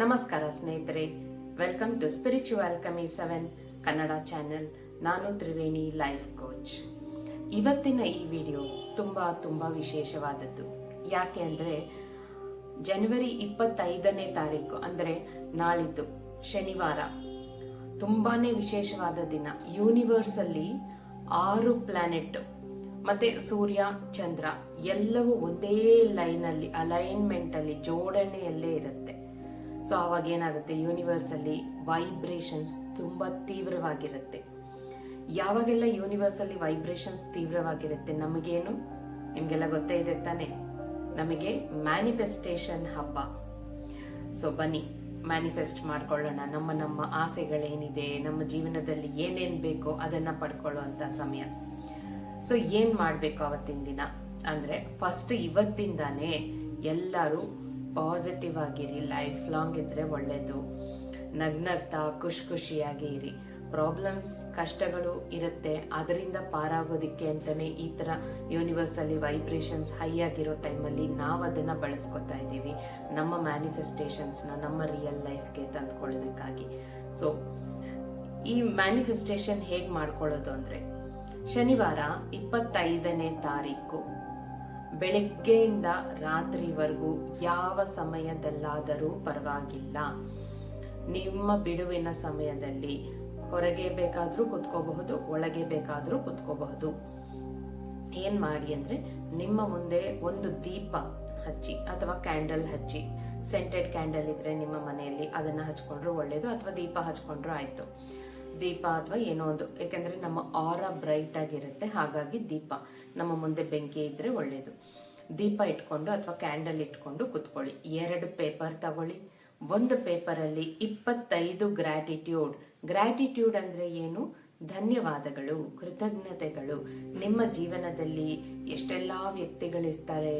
ನಮಸ್ಕಾರ ಸ್ನೇಹಿತರೆ, welcome to spiritual alchemy 7 Kannada channel. ನಾನು ತ್ರಿವೇಣಿ ಲೈಫ್ ಕೋಚ್. ಇವತ್ತಿನ ಈ ವಿಡಿಯೋ ತುಂಬ ವಿಶೇಷವಾದದ್ದು. ಯಾಕೆ ಅಂದರೆ ಜನವರಿ 25ನೇ ತಾರೀಕು ಅಂದರೆ ನಾಳಿದ್ದು ಶನಿವಾರ ತುಂಬಾ ವಿಶೇಷವಾದ ದಿನ. ಯೂನಿವರ್ಸಲ್ಲಿ 6 ಪ್ಲಾನೆಟ್ ಮತ್ತೆ ಸೂರ್ಯ, ಚಂದ್ರ ಎಲ್ಲವೂ ಒಂದೇ ಲೈನಲ್ಲಿ ಅಲೈನ್ಮೆಂಟ್ ಅಲ್ಲಿ ಜೋಡಣೆಯಲ್ಲೇ ಇರುತ್ತೆ. ಸೊ ಅವಾಗ ಏನಾಗುತ್ತೆ, ಯೂನಿವರ್ಸ್ ಅಲ್ಲಿ ವೈಬ್ರೇಷನ್ಸ್ ತುಂಬಾ ತೀವ್ರವಾಗಿರುತ್ತೆ. ಯಾವಾಗೆಲ್ಲ ಯೂನಿವರ್ಸ್ ಅಲ್ಲಿ ವೈಬ್ರೇಷನ್ಸ್ ತೀವ್ರವಾಗಿರುತ್ತೆ, ನಮಗೇನು ನಿಮ್ಗೆಲ್ಲ ಗೊತ್ತೇ ಇದೆ ತಾನೆ, ನಮಗೆ ಮ್ಯಾನಿಫೆಸ್ಟೇಷನ್ ಹಬ್ಬ. ಸೊ ಬನ್ನಿ ಮ್ಯಾನಿಫೆಸ್ಟ್ ಮಾಡ್ಕೊಳ್ಳೋಣ. ನಮ್ಮ ಆಸೆಗಳೇನಿದೆ, ನಮ್ಮ ಜೀವನದಲ್ಲಿ ಏನೇನ್ ಬೇಕೋ ಅದನ್ನ ಪಡ್ಕೊಳ್ಳುವಂತ ಸಮಯ. ಸೊ ಏನ್ ಮಾಡ್ಬೇಕು ಅವತ್ತಿನ ದಿನ ಅಂದ್ರೆ, ಫಸ್ಟ್ ಇವತ್ತಿಂದಾನೇ ಎಲ್ಲರೂ ಪಾಸಿಟಿವ್ ಆಗಿರಿ. ಲೈಫ್ ಲಾಂಗ್ ಇದ್ರೆ ಒಳ್ಳೇದು. ನಗ್ನಗ್ತಾ ಖುಷಿಯಾಗಿ ಇರಿ. ಪ್ರಾಬ್ಲಮ್ಸ್, ಕಷ್ಟಗಳು ಇರುತ್ತೆ, ಅದರಿಂದ ಪಾರಾಗೋದಿಕ್ಕೆ ಅಂತಾನೆ ಈ ತರ ಯೂನಿವರ್ಸ್ ಅಲ್ಲಿ ವೈಬ್ರೇಷನ್ಸ್ ಹೈ ಆಗಿರೋ ಟೈಮಲ್ಲಿ ನಾವು ಅದನ್ನ ಬಳಸ್ಕೊತಾ ಇದ್ದೀವಿ ನಮ್ಮ ಮ್ಯಾನಿಫೆಸ್ಟೇಷನ್ಸ್ನ ನಮ್ಮ ರಿಯಲ್ ಲೈಫ್ಗೆ ತಂದ್ಕೊಳ್ಳೋದಕ್ಕಾಗಿ. ಸೊ ಈ ಮ್ಯಾನಿಫೆಸ್ಟೇಷನ್ ಹೇಗೆ ಮಾಡ್ಕೊಳ್ಳೋದು ಅಂದ್ರೆ, ಶನಿವಾರ 25ನೇ ತಾರೀಕು ಬೆಳಗ್ಗೆಯಿಂದ ರಾತ್ರಿವರೆಗೂ ಯಾವ ಸಮಯದಲ್ಲಾದರೂ ಪರವಾಗಿಲ್ಲ, ನಿಮ್ಮ ಬಿಡುವಿನ ಸಮಯದಲ್ಲಿ ಹೊರಗೆ ಬೇಕಾದ್ರೂ ಕುತ್ಕೋಬಹುದು, ಒಳಗೆ ಬೇಕಾದ್ರೂ ಕುತ್ಕೋಬಹುದು. ಏನ್ ಮಾಡಿ ಅಂದ್ರೆ, ನಿಮ್ಮ ಮುಂದೆ ಒಂದು ದೀಪ ಹಚ್ಚಿ ಅಥವಾ ಕ್ಯಾಂಡಲ್ ಹಚ್ಚಿ, ಸೆಂಟೆಡ್ ಕ್ಯಾಂಡಲ್ ಇದ್ರೆ ನಿಮ್ಮ ಮನೆಯಲ್ಲಿ ಅದನ್ನ ಹಚ್ಕೊಂಡ್ರು ಒಳ್ಳೇದು, ಅಥವಾ ದೀಪ ಹಚ್ಕೊಂಡ್ರು ಆಯ್ತು. ದೀಪ ಅಥವಾ ಏನೋ ಒಂದು, ಯಾಕಂದ್ರೆ ನಮ್ಮ ಆರಾ ಬ್ರೈಟ್ ಆಗಿರುತ್ತೆ, ಹಾಗಾಗಿ ದೀಪ ನಮ್ಮ ಮುಂದೆ ಬೆಂಕಿ ಇದ್ರೆ ಒಳ್ಳೇದು. ದೀಪ ಇಟ್ಕೊಂಡು ಅಥವಾ ಕ್ಯಾಂಡಲ್ ಇಟ್ಕೊಂಡು ಕುತ್ಕೊಳ್ಳಿ. 2 ಪೇಪರ್ ತಗೊಳ್ಳಿ. ಒಂದು ಪೇಪರಲ್ಲಿ 25 ಗ್ರಾಟಿಟ್ಯೂಡ್ ಅಂದ್ರೆ ಏನು? ಧನ್ಯವಾದಗಳು, ಕೃತಜ್ಞತೆಗಳು. ನಿಮ್ಮ ಜೀವನದಲ್ಲಿ ಎಷ್ಟೆಲ್ಲಾ ವ್ಯಕ್ತಿಗಳಿರ್ತಾರೆ,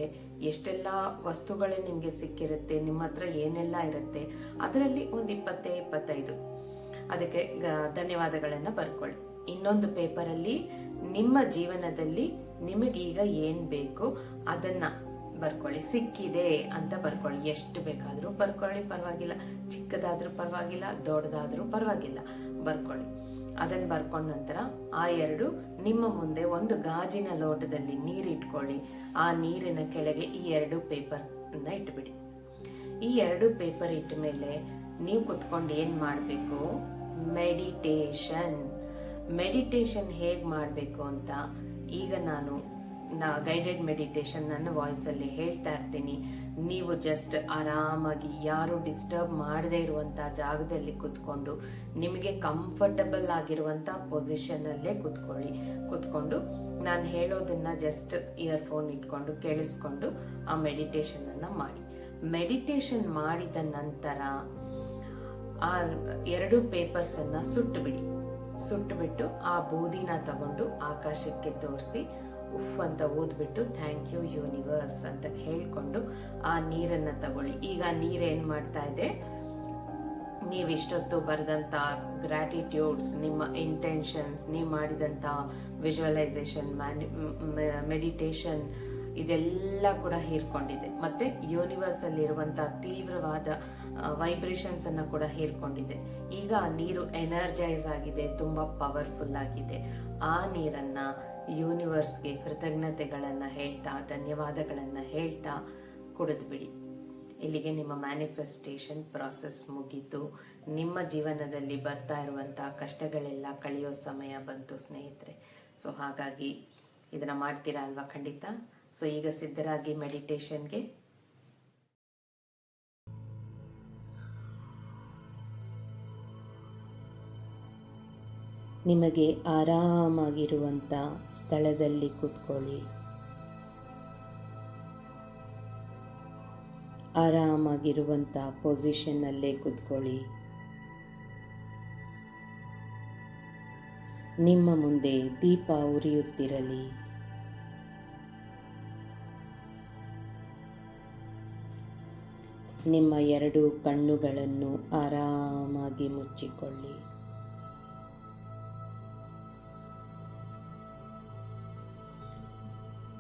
ಎಷ್ಟೆಲ್ಲಾ ವಸ್ತುಗಳೇ ನಿಮ್ಗೆ ಸಿಕ್ಕಿರುತ್ತೆ, ನಿಮ್ಮ ಹತ್ರ ಏನೆಲ್ಲ ಇರುತ್ತೆ, ಅದರಲ್ಲಿ ಒಂದು 25 ಅದಕ್ಕೆ ಧನ್ಯವಾದಗಳನ್ನ ಬರ್ಕೊಳ್ಳಿ. ಇನ್ನೊಂದು ಪೇಪರಲ್ಲಿ ನಿಮ್ಮ ಜೀವನದಲ್ಲಿ ನಿಮಗೀಗ ಏನ್ ಬೇಕು ಅದನ್ನ ಬರ್ಕೊಳ್ಳಿ. ಸಿಕ್ಕಿದೆ ಅಂತ ಬರ್ಕೊಳ್ಳಿ. ಎಷ್ಟು ಬೇಕಾದ್ರೂ ಬರ್ಕೊಳ್ಳಿ, ಪರವಾಗಿಲ್ಲ. ಚಿಕ್ಕದಾದ್ರೂ ಪರವಾಗಿಲ್ಲ, ದೊಡ್ಡದಾದ್ರೂ ಪರವಾಗಿಲ್ಲ, ಬರ್ಕೊಳ್ಳಿ. ಅದನ್ನ ಬರ್ಕೊಂಡ ನಂತರ ಆ 2 ನಿಮ್ಮ ಮುಂದೆ ಒಂದು ಗಾಜಿನ ಲೋಟದಲ್ಲಿ ನೀರಿಟ್ಕೊಳ್ಳಿ. ಆ ನೀರಿನ ಕೆಳಗೆ ಈ 2 ಪೇಪರ್ ಅನ್ನ ಇಟ್ಬಿಡಿ. ಈ 2 ಪೇಪರ್ ಇಟ್ಟ ಮೇಲೆ ನೀವು ಕುತ್ಕೊಂಡು ಏನ್ ಮಾಡ್ಬೇಕು, ಮೆಡಿಟೇಷನ್ ಹೇಗ್ ಮಾಡ್ಬೇಕು ಅಂತ ಈಗ ನಾನು ಗೈಡೆಡ್ ಮೆಡಿಟೇಷನ್ ನನ್ನ ವಾಯ್ಸ್ ಅಲ್ಲಿ ಹೇಳ್ತಾ ಇರ್ತೀನಿ. ನೀವು ಜಸ್ಟ್ ಆರಾಮಾಗಿ ಯಾರು ಡಿಸ್ಟರ್ಬ್ ಮಾಡದೇ ಇರುವಂತ ಜಾಗದಲ್ಲಿ ಕುತ್ಕೊಂಡು, ನಿಮಗೆ ಕಂಫರ್ಟಬಲ್ ಆಗಿರುವಂತ ಪೊಸಿಷನ್ ಅಲ್ಲೇ ಕುತ್ಕೊಂಡು ನಾನು ಹೇಳೋದನ್ನ ಜಸ್ಟ್ ಇಯರ್ಫೋನ್ ಇಟ್ಕೊಂಡು ಕೇಳಿಸ್ಕೊಂಡು ಆ ಮೆಡಿಟೇಷನ್ ಅನ್ನ ಮಾಡಿ. ಮೆಡಿಟೇಷನ್ ಮಾಡಿದ ನಂತರ ಆ 2 ಪೇಪರ್ಸ್ ಅನ್ನ ಸುಟ್ಟುಬಿಟ್ಟು ಆ ಬೂದಿನ ತಗೊಂಡು ಆಕಾಶಕ್ಕೆ ತೋರಿಸಿ ಉಫ್ ಅಂತ ಓದ್ಬಿಟ್ಟು ಥ್ಯಾಂಕ್ ಯು ಯೂನಿವರ್ಸ್ ಅಂತ ಹೇಳ್ಕೊಂಡು ಆ ನೀರನ್ನ ತಗೊಳ್ಳಿ. ಈಗ ನೀರೇನ್ ಮಾಡ್ತಾ ಇದೆ, ನೀವಿಷ್ಟೊತ್ತು ಬರೆದಂತ ಗ್ರಾಟಿಟ್ಯೂಡ್ಸ್, ನಿಮ್ಮ ಇಂಟೆನ್ಷನ್ಸ್, ನೀವು ಮಾಡಿದಂತ ವಿಜುವಲೈಸೇಷನ್, ಮೆಡಿಟೇಷನ್, ಇದೆಲ್ಲ ಕೂಡ ಹೀರ್ಕೊಂಡಿದೆ. ಮತ್ತೆ ಯೂನಿವರ್ಸ್ ಅಲ್ಲಿ ಇರುವಂತಹ ತೀವ್ರವಾದ ವೈಬ್ರೇಷನ್ಸ್ ಅನ್ನ ಕೂಡ ಹೀರ್ಕೊಂಡಿದೆ. ಈಗ ಆ ನೀರು ಎನರ್ಜೈಸ್ ಆಗಿದೆ, ತುಂಬಾ ಪವರ್ಫುಲ್ ಆಗಿದೆ. ಆ ನೀರನ್ನ ಯೂನಿವರ್ಸ್ಗೆ ಕೃತಜ್ಞತೆಗಳನ್ನ ಹೇಳ್ತಾ, ಧನ್ಯವಾದಗಳನ್ನ ಹೇಳ್ತಾ ಕುಡಿದ್ಬಿಡಿ. ಇಲ್ಲಿಗೆ ನಿಮ್ಮ ಮ್ಯಾನಿಫೆಸ್ಟೇಷನ್ ಪ್ರಾಸೆಸ್ ಮುಗೀತು. ನಿಮ್ಮ ಜೀವನದಲ್ಲಿ ಬರ್ತಾ ಇರುವಂತಹ ಕಷ್ಟಗಳೆಲ್ಲ ಕಳೆಯೋ ಸಮಯ ಬಂತು ಸ್ನೇಹಿತರೆ. ಸೊ ಹಾಗಾಗಿ ಇದನ್ನ ಮಾಡ್ತೀರಾ ಅಲ್ವಾ? ಖಂಡಿತ. ಸೊ ಈಗ ಸಿದ್ಧರಾಗಿ ಮೆಡಿಟೇಷನ್ಗೆ. ನಿಮಗೆ ಆರಾಮಾಗಿರುವಂಥ ಸ್ಥಳದಲ್ಲಿ ಕೂತ್ಕೊಳ್ಳಿ. ಆರಾಮಾಗಿರುವಂಥ ಪೊಸಿಷನ್ನಲ್ಲೇ ಕೂತ್ಕೊಳ್ಳಿ. ನಿಮ್ಮ ಮುಂದೆ ದೀಪ ಉರಿಯುತ್ತಿರಲಿ. ನಿಮ್ಮ 2 ಕಣ್ಣುಗಳನ್ನು ಆರಾಮಾಗಿ ಮುಚ್ಚಿಕೊಳ್ಳಿ.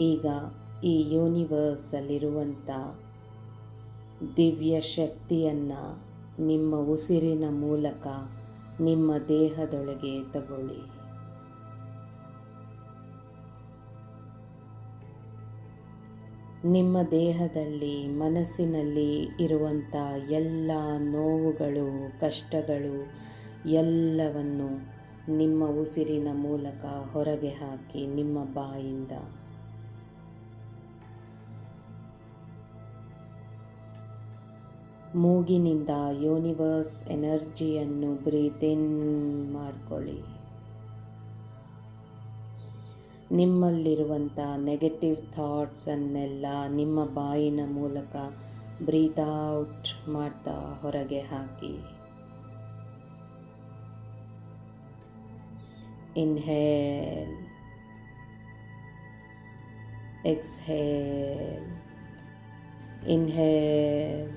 ಈಗ ಈ ಯೂನಿವರ್ಸ್ ಅಲ್ಲಿರುವಂಥ ದಿವ್ಯ ಶಕ್ತಿಯನ್ನು ನಿಮ್ಮ ಉಸಿರಿನ ಮೂಲಕ ನಿಮ್ಮ ದೇಹದೊಳಗೆ ತಗೊಳ್ಳಿ. ನಿಮ್ಮ ದೇಹದಲ್ಲಿ, ಮನಸ್ಸಿನಲ್ಲಿ ಇರುವಂಥ ಎಲ್ಲ ನೋವುಗಳು, ಕಷ್ಟಗಳು ಎಲ್ಲವನ್ನು ನಿಮ್ಮ ಉಸಿರಿನ ಮೂಲಕ ಹೊರಗೆ ಹಾಕಿ ನಿಮ್ಮ ಬಾಯಿಂದ. ಮೂಗಿನಿಂದ ಯೂನಿವರ್ಸ್ ಎನರ್ಜಿಯನ್ನು ಬ್ರೀತ್ ಇನ್ ಮಾಡಿಕೊಳ್ಳಿ. ನಿಮ್ಮಲ್ಲಿರುವಂಥ ನೆಗೆಟಿವ್ ಥಾಟ್ಸನ್ನೆಲ್ಲ ನಿಮ್ಮ ಬಾಯಿನ ಮೂಲಕ ಬ್ರೀತ್ ಔಟ್ ಮಾಡ್ತಾ ಹೊರಗೆ ಹಾಕಿ. Inhale, exhale, inhale,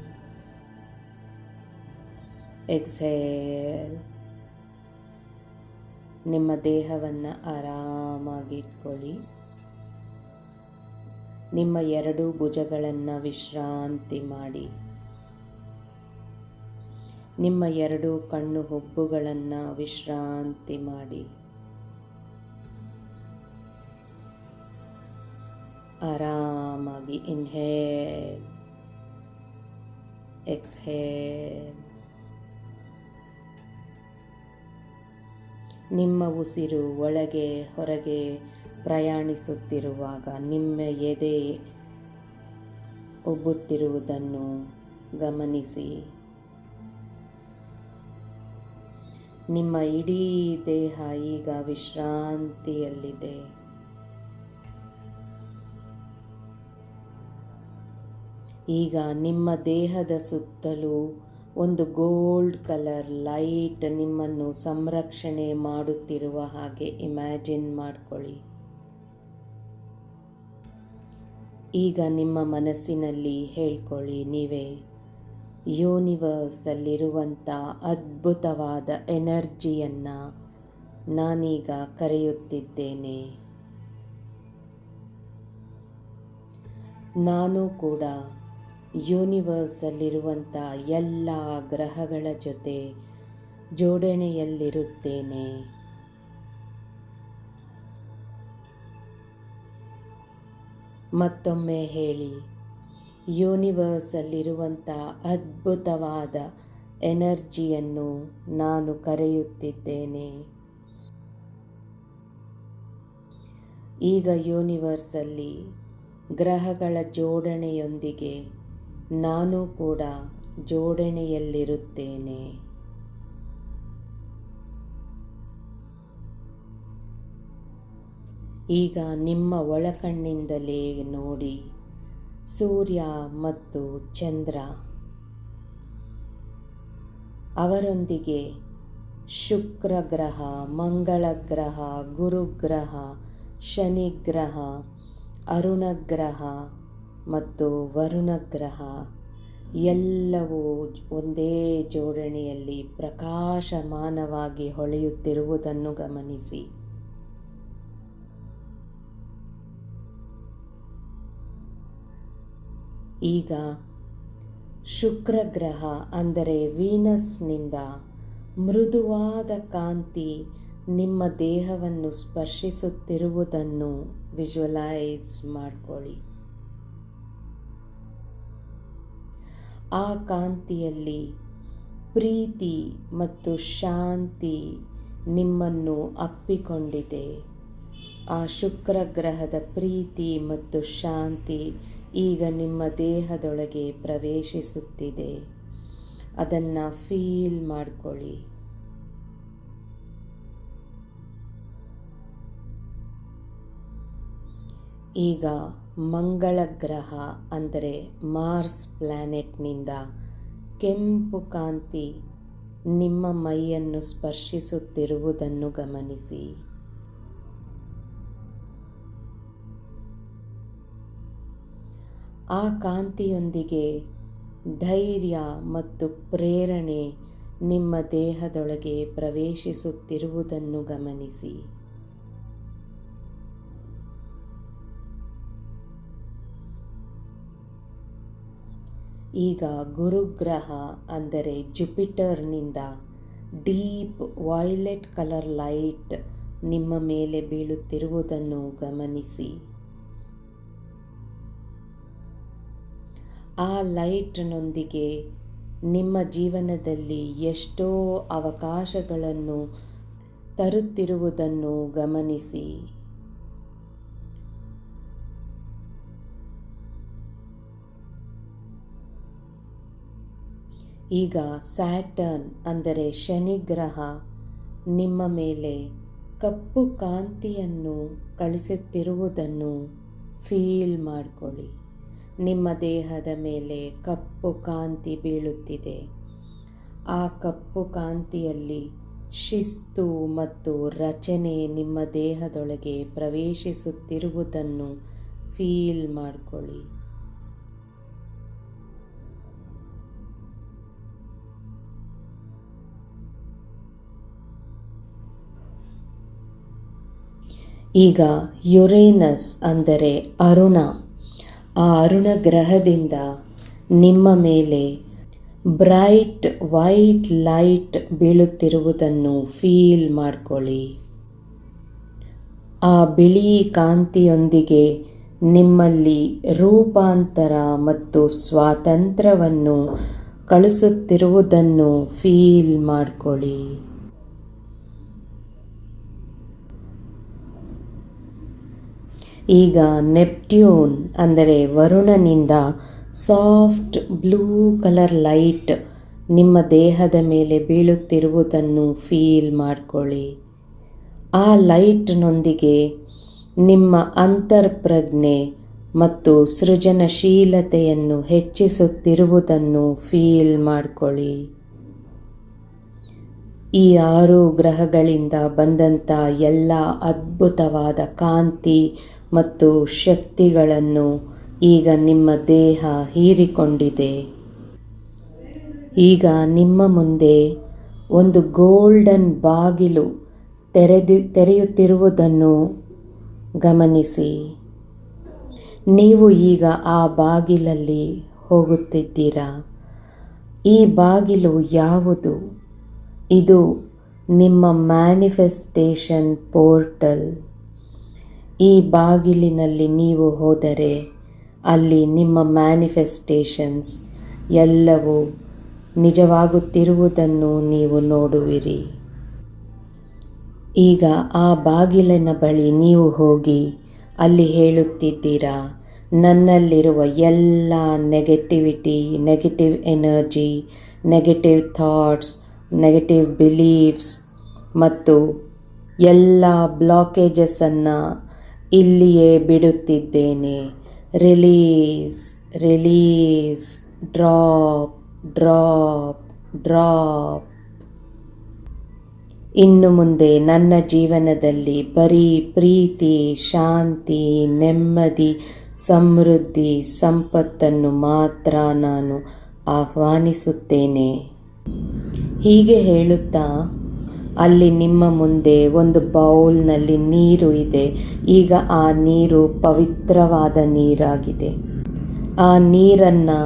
exhale. ನಿಮ್ಮ ದೇಹವನ್ನು ಆರಾಮಾಗಿ ಇಟ್ಕೊಳ್ಳಿ. ನಿಮ್ಮ 2 ಭುಜಗಳನ್ನು ವಿಶ್ರಾಂತಿ ಮಾಡಿ. ನಿಮ್ಮ 2 ಕಣ್ಣು ಹುಬ್ಬುಗಳನ್ನು ವಿಶ್ರಾಂತಿ ಮಾಡಿ. ಆರಾಮಾಗಿ ಇನ್ಹೇಲ್, ಎಕ್ಸ್ಹೇಲ್. ನಿಮ್ಮ ಉಸಿರು ಒಳಗೆ ಹೊರಗೆ ಪ್ರಯಾಣಿಸುತ್ತಿರುವಾಗ ನಿಮ್ಮ ಎದೆ ಉಬ್ಬುತ್ತಿರುವುದನ್ನು ಗಮನಿಸಿ. ನಿಮ್ಮ ಇಡೀ ದೇಹ ಈಗ ವಿಶ್ರಾಂತಿಯಲ್ಲಿದೆ. ಈಗ ನಿಮ್ಮ ದೇಹದ ಸುತ್ತಲೂ ಒಂದು ಗೋಲ್ಡ್ ಕಲರ್ ಲೈಟ್ ನಿಮ್ಮನ್ನು ಸಂರಕ್ಷಣೆ ಮಾಡುತ್ತಿರುವ ಹಾಗೆ ಇಮ್ಯಾಜಿನ್ ಮಾಡಿಕೊಳ್ಳಿ. ಈಗ ನಿಮ್ಮ ಮನಸ್ಸಿನಲ್ಲಿ ಹೇಳ್ಕೊಳ್ಳಿ ನೀವೇ, ಯೂನಿವರ್ಸಲ್ಲಿರುವಂಥ ಅದ್ಭುತವಾದ ಎನರ್ಜಿಯನ್ನು ನಾನೀಗ ಕರೆಯುತ್ತಿದ್ದೇನೆ. ನಾನು ಕೂಡ ಯೂನಿವರ್ಸಲ್ಲಿರುವಂಥ ಎಲ್ಲ ಗ್ರಹಗಳ ಜೊತೆ ಜೋಡಣೆಯಲ್ಲಿರುತ್ತೇನೆ. ಮತ್ತೊಮ್ಮೆ ಹೇಳಿ, ಯೂನಿವರ್ಸಲ್ಲಿರುವಂಥ ಅದ್ಭುತವಾದ ಎನರ್ಜಿಯನ್ನು ನಾನು ಕರೆಯುತ್ತಿದ್ದೇನೆ. ಈಗ ಯೂನಿವರ್ಸಲ್ಲಿ ಗ್ರಹಗಳ ಜೋಡಣೆಯೊಂದಿಗೆ ನಾನು ಕೂಡ ಜೋಡಣೆಯಲ್ಲಿರುತ್ತೇನೆ. ಈಗ ನಿಮ್ಮ ಒಳಕಣ್ಣಿಂದಲೇ ನೋಡಿ, ಸೂರ್ಯ ಮತ್ತು ಚಂದ್ರ, ಅವರೊಂದಿಗೆ ಶುಕ್ರ ಗ್ರಹ, ಮಂಗಳ ಗ್ರಹ, ಗುರುಗ್ರಹ, ಶನಿಗ್ರಹ, ಅರುಣಗ್ರಹ ಮತ್ತು ವರುಣಗ್ರಹ ಎಲ್ಲವೂ ಒಂದೇ ಜೋಡಣೆಯಲ್ಲಿ ಪ್ರಕಾಶಮಾನವಾಗಿ ಹೊಳೆಯುತ್ತಿರುವುದನ್ನು ಗಮನಿಸಿ. ಈಗ ಶುಕ್ರ ಗ್ರಹ ಅಂದರೆ ವೀನಸ್ನಿಂದ ಮೃದುವಾದ ಕಾಂತಿ ನಿಮ್ಮ ದೇಹವನ್ನು ಸ್ಪರ್ಶಿಸುತ್ತಿರುವುದನ್ನು ವಿಜುವಲೈಸ್ ಮಾಡಿಕೊಳ್ಳಿ. ಆ ಕಾಂತಿಯಲ್ಲಿ ಪ್ರೀತಿ ಮತ್ತು ಶಾಂತಿ ನಿಮ್ಮನ್ನು ಅಪ್ಪಿಕೊಂಡಿದೆ. ಆ ಶುಕ್ರ ಗ್ರಹದ ಪ್ರೀತಿ ಮತ್ತು ಶಾಂತಿ ಈಗ ನಿಮ್ಮ ದೇಹದೊಳಗೆ ಪ್ರವೇಶಿಸುತ್ತಿದೆ. ಅದನ್ನು ಫೀಲ್ ಮಾಡಿಕೊಳ್ಳಿ. ಈಗ ಮಂಗಳ ಗ್ರಹ ಅಂದರೆ ಮಾರ್ಸ್ ಪ್ಲ್ಯಾನೆಟ್ನಿಂದ ಕೆಂಪು ಕಾಂತಿ ನಿಮ್ಮ ಮೈಯನ್ನು ಸ್ಪರ್ಶಿಸುತ್ತಿರುವುದನ್ನು ಗಮನಿಸಿ. ಆ ಕಾಂತಿಯೊಂದಿಗೆ ಧೈರ್ಯ ಮತ್ತು ಪ್ರೇರಣೆ ನಿಮ್ಮ ದೇಹದೊಳಗೆ ಪ್ರವೇಶಿಸುತ್ತಿರುವುದನ್ನು ಗಮನಿಸಿ. ಈಗ ಗುರುಗ್ರಹ ಅಂದರೆ ಜುಪಿಟರ್ನಿಂದ ಡೀಪ್ ವೈಲೆಟ್ ಕಲರ್ ಲೈಟ್ ನಿಮ್ಮ ಮೇಲೆ ಬೀಳುತ್ತಿರುವುದನ್ನು ಗಮನಿಸಿ. ಆ ಲೈಟ್ನೊಂದಿಗೆ ನಿಮ್ಮ ಜೀವನದಲ್ಲಿ ಎಷ್ಟೋ ಅವಕಾಶಗಳನ್ನು ತರುತ್ತಿರುವುದನ್ನು ಗಮನಿಸಿ. ಈಗ ಸ್ಯಾಟರ್ನ್ ಅಂದರೆ ಶನಿಗ್ರಹ ನಿಮ್ಮ ಮೇಲೆ ಕಪ್ಪು ಕಾಂತಿಯನ್ನು ಕಳಿಸುತ್ತಿರುವುದನ್ನು ಫೀಲ್ ಮಾಡಿಕೊಳ್ಳಿ. ನಿಮ್ಮ ದೇಹದ ಮೇಲೆ ಕಪ್ಪು ಕಾಂತಿ ಬೀಳುತ್ತಿದೆ. ಆ ಕಪ್ಪು ಕಾಂತಿಯಲ್ಲಿ ಶಿಸ್ತು ಮತ್ತು ರಚನೆ ನಿಮ್ಮ ದೇಹದೊಳಗೆ ಪ್ರವೇಶಿಸುತ್ತಿರುವುದನ್ನು ಫೀಲ್ ಮಾಡಿಕೊಳ್ಳಿ. ಈಗ ಯುರೇನಸ್ ಅಂದರೆ ಅರುಣ, ಆ ಅರುಣ ಗ್ರಹದಿಂದ ನಿಮ್ಮ ಮೇಲೆ ಬ್ರೈಟ್ ವೈಟ್ ಲೈಟ್ ಬೀಳುತ್ತಿರುವುದನ್ನು ಫೀಲ್ ಮಾಡಿಕೊಳ್ಳಿ. ಆ ಬಿಳಿ ಕಾಂತಿಯೊಂದಿಗೆ ನಿಮ್ಮಲ್ಲಿ ರೂಪಾಂತರ ಮತ್ತು ಸ್ವಾತಂತ್ರ್ಯವನ್ನು ಕಳಿಸುತ್ತಿರುವುದನ್ನು ಫೀಲ್ ಮಾಡಿಕೊಳ್ಳಿ. ಈಗ ನೆಪ್ಟ್ಯೂನ್ ಅಂದರೆ ವರುಣನಿಂದ ಸಾಫ್ಟ್ ಬ್ಲೂ ಕಲರ್ ಲೈಟ್ ನಿಮ್ಮ ದೇಹದ ಮೇಲೆ ಬೀಳುತ್ತಿರುವುದನ್ನು ಫೀಲ್ ಮಾಡಿಕೊಳ್ಳಿ. ಆ ಲೈಟ್ನೊಂದಿಗೆ ನಿಮ್ಮ ಅಂತರ್ಪ್ರಜ್ಞೆ ಮತ್ತು ಸೃಜನಶೀಲತೆಯನ್ನು ಹೆಚ್ಚಿಸುತ್ತಿರುವುದನ್ನು ಫೀಲ್ ಮಾಡಿಕೊಳ್ಳಿ. ಈ 6 ಗ್ರಹಗಳಿಂದ ಬಂದಂಥ ಎಲ್ಲ ಅದ್ಭುತವಾದ ಕಾಂತಿ ಮತ್ತು ಶಕ್ತಿಗಳನ್ನು ಈಗ ನಿಮ್ಮ ದೇಹ ಹೀರಿಕೊಂಡಿದೆ. ಈಗ ನಿಮ್ಮ ಮುಂದೆ ಒಂದು ಗೋಲ್ಡನ್ ಬಾಗಿಲು ತೆರೆಯುತ್ತಿರುವುದನ್ನು ಗಮನಿಸಿ. ನೀವು ಈಗ ಆ ಬಾಗಿಲಲ್ಲಿ ಹೋಗುತ್ತಿದ್ದೀರಾ. ಈ ಬಾಗಿಲು ಯಾವುದು? ಇದು ನಿಮ್ಮ ಮ್ಯಾನಿಫೆಸ್ಟೇಷನ್ ಪೋರ್ಟಲ್. ಈ ಬಾಗಿಲಿನಲ್ಲಿ ನೀವು ಹೋದರೆ ಅಲ್ಲಿ ನಿಮ್ಮ ಮ್ಯಾನಿಫೆಸ್ಟೇಷನ್ಸ್ ಎಲ್ಲವೂ ನಿಜವಾಗುತ್ತಿರುವುದನ್ನು ನೀವು ನೋಡುವಿರಿ. ಈಗ ಆ ಬಾಗಿಲಿನ ಬಳಿ ನೀವು ಹೋಗಿ ಅಲ್ಲಿ ಹೇಳುತ್ತಿದ್ದೀರಾ, ನನ್ನಲ್ಲಿರುವ ಎಲ್ಲ negativity, negative energy, negative thoughts, negative beliefs ಮತ್ತು ಎಲ್ಲ ಬ್ಲಾಕೇಜಸನ್ನು ಇಲ್ಲಿಯೇ ಬಿಡುತ್ತಿದ್ದೇನೆ. Release release, drop drop drop. ಇನ್ನು ಮುಂದೆ ನನ್ನ ಜೀವನದಲ್ಲಿ ಬರೀ ಪ್ರೀತಿ, ಶಾಂತಿ, ನೆಮ್ಮದಿ, ಸಮೃದ್ಧಿ, ಸಂಪತ್ತನ್ನು ಮಾತ್ರ ನಾನು ಆಹ್ವಾನಿಸುತ್ತೇನೆ. ಹೀಗೆ ಹೇಳುತ್ತಾ ಅಲ್ಲಿ ನಿಮ್ಮ ಮುಂದೆ ಒಂದು ಬೌಲ್ನಲ್ಲಿ ನೀರು ಇದೆ. ಈಗ ಆ ನೀರು ಪವಿತ್ರವಾದ ನೀರಾಗಿದೆ. ಆ ನೀರನ್ನು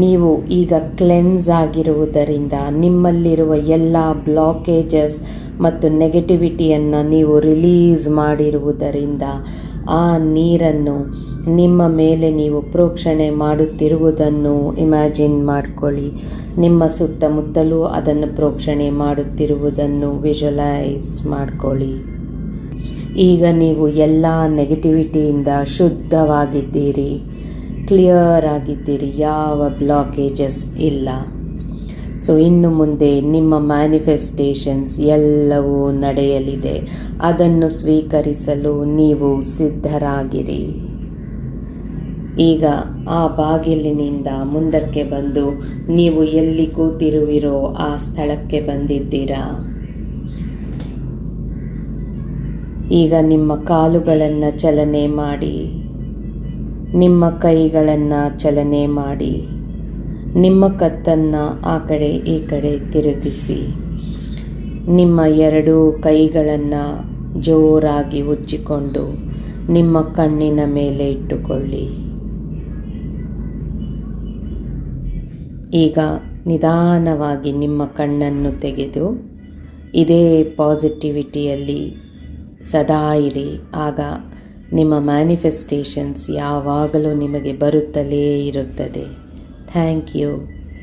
ನೀವು ಈಗ ಕ್ಲೆನ್ಸ್ ಆಗಿರುವುದರಿಂದ, ನಿಮ್ಮಲ್ಲಿರುವ ಎಲ್ಲ ಬ್ಲಾಕೇಜಸ್ ಮತ್ತು ನೆಗೆಟಿವಿಟಿಯನ್ನು ನೀವು ರಿಲೀಸ್ ಮಾಡಿರುವುದರಿಂದ ಆ ನೀರನ್ನು ನಿಮ್ಮ ಮೇಲೆ ನೀವು ಪ್ರೋಕ್ಷಣೆ ಮಾಡುತ್ತಿರುವುದನ್ನು ಇಮ್ಯಾಜಿನ್ ಮಾಡಿಕೊಳ್ಳಿ. ನಿಮ್ಮ ಸುತ್ತಮುತ್ತಲೂ ಅದನ್ನು ಪ್ರೋಕ್ಷಣೆ ಮಾಡುತ್ತಿರುವುದನ್ನು ವಿಜುವಲೈಸ್ ಮಾಡಿಕೊಳ್ಳಿ. ಈಗ ನೀವು ಎಲ್ಲ ನೆಗೆಟಿವಿಟಿಯಿಂದ ಶುದ್ಧವಾಗಿದ್ದೀರಿ, ಕ್ಲಿಯರ್ ಆಗಿದ್ದೀರಿ, ಯಾವ ಬ್ಲಾಕೇಜಸ್ ಇಲ್ಲ. ಸೊ ಇನ್ನು ಮುಂದೆ ನಿಮ್ಮ ಮ್ಯಾನಿಫೆಸ್ಟೇಷನ್ಸ್ ಎಲ್ಲವೂ ನಡೆಯಲಿದೆ. ಅದನ್ನು ಸ್ವೀಕರಿಸಲು ನೀವು ಸಿದ್ಧರಾಗಿರಿ. ಈಗ ಆ ಬಾಗಿಲಿನಿಂದ ಮುಂದಕ್ಕೆ ಬಂದು ನೀವು ಎಲ್ಲಿ ಕೂತಿರುವಿರೋ ಆ ಸ್ಥಳಕ್ಕೆ ಬಂದಿದ್ದೀರಾ. ಈಗ ನಿಮ್ಮ ಕಾಲುಗಳನ್ನು ಚಲನೆ ಮಾಡಿ, ನಿಮ್ಮ ಕೈಗಳನ್ನು ಚಲನೆ ಮಾಡಿ, ನಿಮ್ಮ ಕತ್ತನ್ನು ಆ ಕಡೆ ಈ ಕಡೆ ತಿರುಗಿಸಿ, ನಿಮ್ಮ 2 ಕೈಗಳನ್ನು ಜೋರಾಗಿ ಉಜ್ಜಿಕೊಂಡು ನಿಮ್ಮ ಕಣ್ಣಿನ ಮೇಲೆ ಇಟ್ಟುಕೊಳ್ಳಿ. ಈಗ ನಿಧಾನವಾಗಿ ನಿಮ್ಮ ಕಣ್ಣನ್ನು ತೆಗೆದು ಇದೇ ಪಾಸಿಟಿವಿಟಿಯಲ್ಲಿ ಸದಾ ಇರಿ. ಆಗ ನಿಮ್ಮ ಮ್ಯಾನಿಫೆಸ್ಟೇಷನ್ಸ್ ಯಾವಾಗಲೂ ನಿಮಗೆ ಬರುತ್ತಲೇ ಇರುತ್ತದೆ. Thank you.